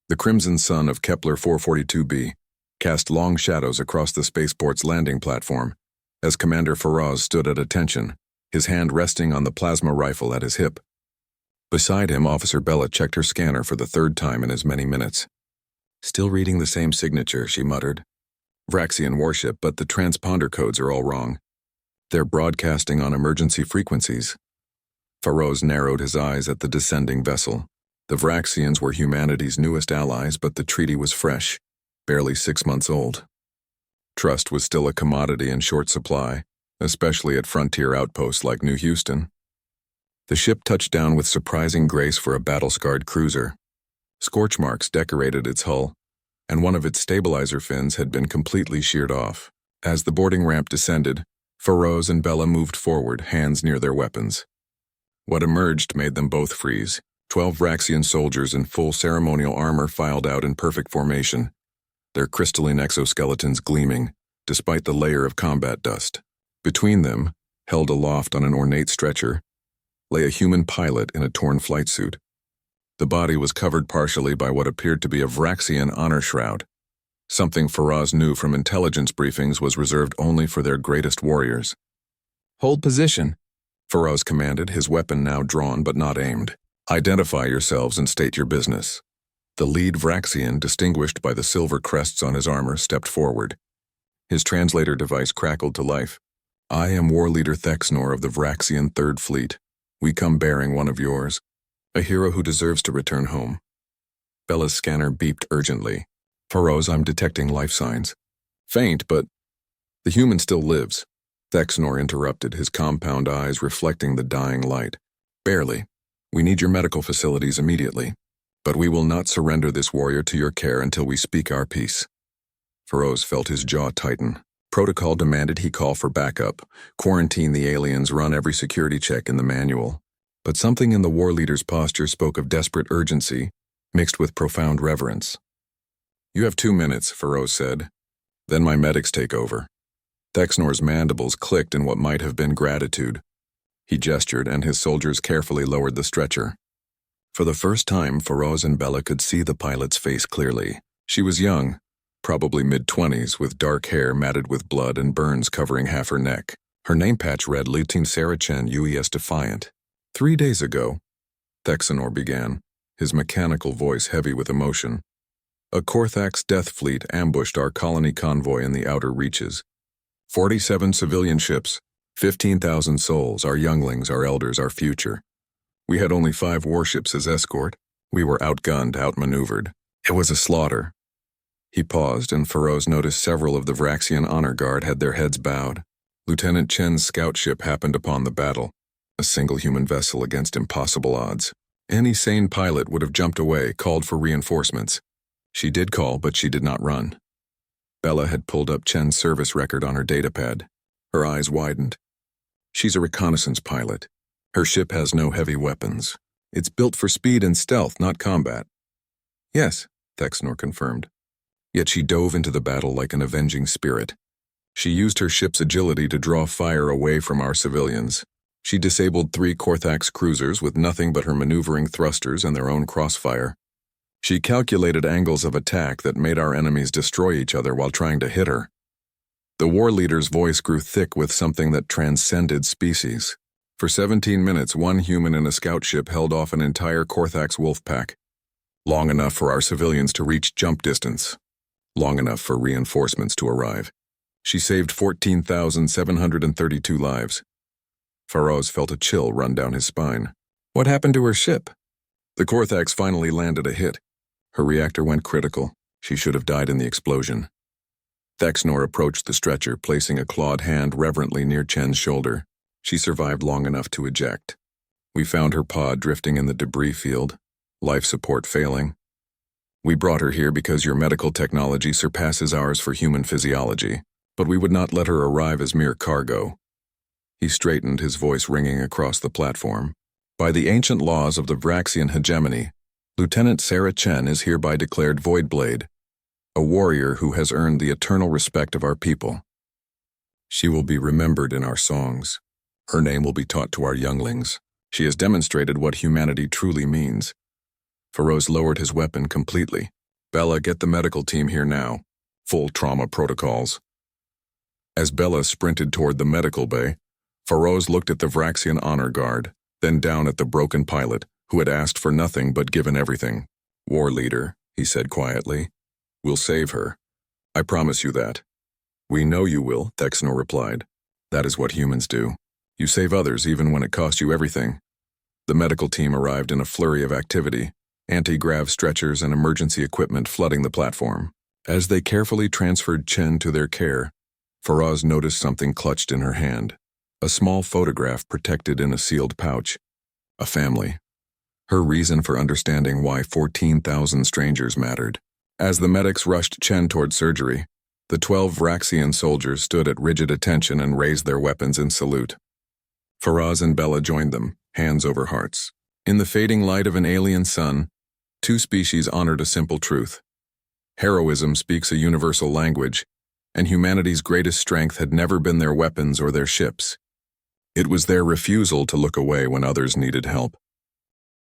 The crimson sun of Kepler 442b cast long shadows across the spaceport's landing platform as Commander Faraz stood at attention, his hand resting on the plasma rifle at his hip. Beside him, Officer Bella checked her scanner for the third time in as many minutes. "Still reading the same signature," she muttered. "Vraxian warship, but the transponder codes are all wrong. They're broadcasting on emergency frequencies." Faraz narrowed his eyes at the descending vessel. The Vraxians were humanity's newest allies, but the treaty was fresh, barely 6 months old. Trust was still a commodity in short supply, especially at frontier outposts like New Houston. The ship touched down with surprising grace for a battle-scarred cruiser. Scorch marks decorated its hull, and one of its stabilizer fins had been completely sheared off. As the boarding ramp descended, Faraz and Bella moved forward, hands near their weapons. What emerged made them both freeze. 12 Vraxian soldiers in full ceremonial armor filed out in perfect formation, their crystalline exoskeletons gleaming, despite the layer of combat dust. Between them, held aloft on an ornate stretcher, lay a human pilot in a torn flight suit. The body was covered partially by what appeared to be a Vraxian honor shroud. Something Faraz knew from intelligence briefings was reserved only for their greatest warriors. "Hold position," Faraz commanded, his weapon now drawn but not aimed. "Identify yourselves and state your business." The lead Vraxian, distinguished by the silver crests on his armor, stepped forward. His translator device crackled to life. "I am War Leader Thexnor of the Vraxian Third Fleet. We come bearing one of yours, a hero who deserves to return home." Bella's scanner beeped urgently. "Faraz, I'm detecting life signs. Faint, but the human still lives." Thexnor interrupted, his compound eyes reflecting the dying light. "Barely. We need your medical facilities immediately, but we will not surrender this warrior to your care until we speak our piece." Faraz felt his jaw tighten. Protocol demanded he call for backup, quarantine the aliens, run every security check in the manual. But something in the war leader's posture spoke of desperate urgency, mixed with profound reverence. "You have 2 minutes, Faraz said. Then my medics take over." Thexnor's mandibles clicked in what might have been gratitude. He gestured, and his soldiers carefully lowered the stretcher. For the first time, Faraz and Bella could see the pilot's face clearly. She was young, probably mid-20s, with dark hair matted with blood and burns covering half her neck. Her name patch read Lieutenant Sarah Chen, UES Defiant. 3 days ago," Thexnor began, his mechanical voice heavy with emotion, "a Korthax death fleet ambushed our colony convoy in the outer reaches. 47 civilian ships, 15,000 souls, our younglings, our elders, our future. We had only 5 warships as escort. We were outgunned, outmaneuvered. It was a slaughter." He paused, and Faraz noticed several of the Vraxian honor guard had their heads bowed. Lieutenant Chen's scout ship happened upon the battle, a single human vessel against impossible odds. Any sane pilot would have jumped away, called for reinforcements. She did call, but she did not run. Bella had pulled up Chen's service record on her datapad. Her eyes widened. "She's a reconnaissance pilot. Her ship has no heavy weapons. It's built for speed and stealth, not combat." "Yes," Thexnor confirmed. Yet she dove into the battle like an avenging spirit. She used her ship's agility to draw fire away from our civilians. She disabled 3 Korthax cruisers with nothing but her maneuvering thrusters and their own crossfire. She calculated angles of attack that made our enemies destroy each other while trying to hit her. The war leader's voice grew thick with something that transcended species. For 17 minutes, one human in a scout ship held off an entire Korthax wolf pack. Long enough for our civilians to reach jump distance. Long enough for reinforcements to arrive. She saved 14,732 lives. Faraz felt a chill run down his spine. "What happened to her ship?" "The Korthax finally landed a hit. Her reactor went critical. She should have died in the explosion." Thexnor approached the stretcher, placing a clawed hand reverently near Chen's shoulder. "She survived long enough to eject. We found her pod drifting in the debris field, life support failing. We brought her here because your medical technology surpasses ours for human physiology, but we would not let her arrive as mere cargo." He straightened, his voice ringing across the platform. "By the ancient laws of the Vraxian hegemony, Lieutenant Sarah Chen is hereby declared Voidblade, a warrior who has earned the eternal respect of our people. She will be remembered in our songs. Her name will be taught to our younglings. She has demonstrated what humanity truly means." Faraz lowered his weapon completely, Bella, get the medical team here now. Full trauma protocols. As Bella sprinted toward the medical bay, Feroz looked at the Vraxian honor guard, then down at the broken pilot, who had asked for nothing but given everything. War leader, he said quietly. We'll save her. I promise you that. We know you will, Texnor replied. That is what humans do. You save others even when it costs you everything. The medical team arrived in a flurry of activity, anti-grav stretchers and emergency equipment flooding the platform. As they carefully transferred Chen to their care, Feroz noticed something clutched in her hand. A small photograph protected in a sealed pouch. A family. Her reason for understanding why 14,000 strangers mattered. As the medics rushed Chen toward surgery, the 12 Vraxian soldiers stood at rigid attention and raised their weapons in salute. Feroz and Bella joined them, hands over hearts. In the fading light of an alien sun, two species honored a simple truth. Heroism speaks a universal language, and humanity's greatest strength had never been their weapons or their ships. It was their refusal to look away when others needed help.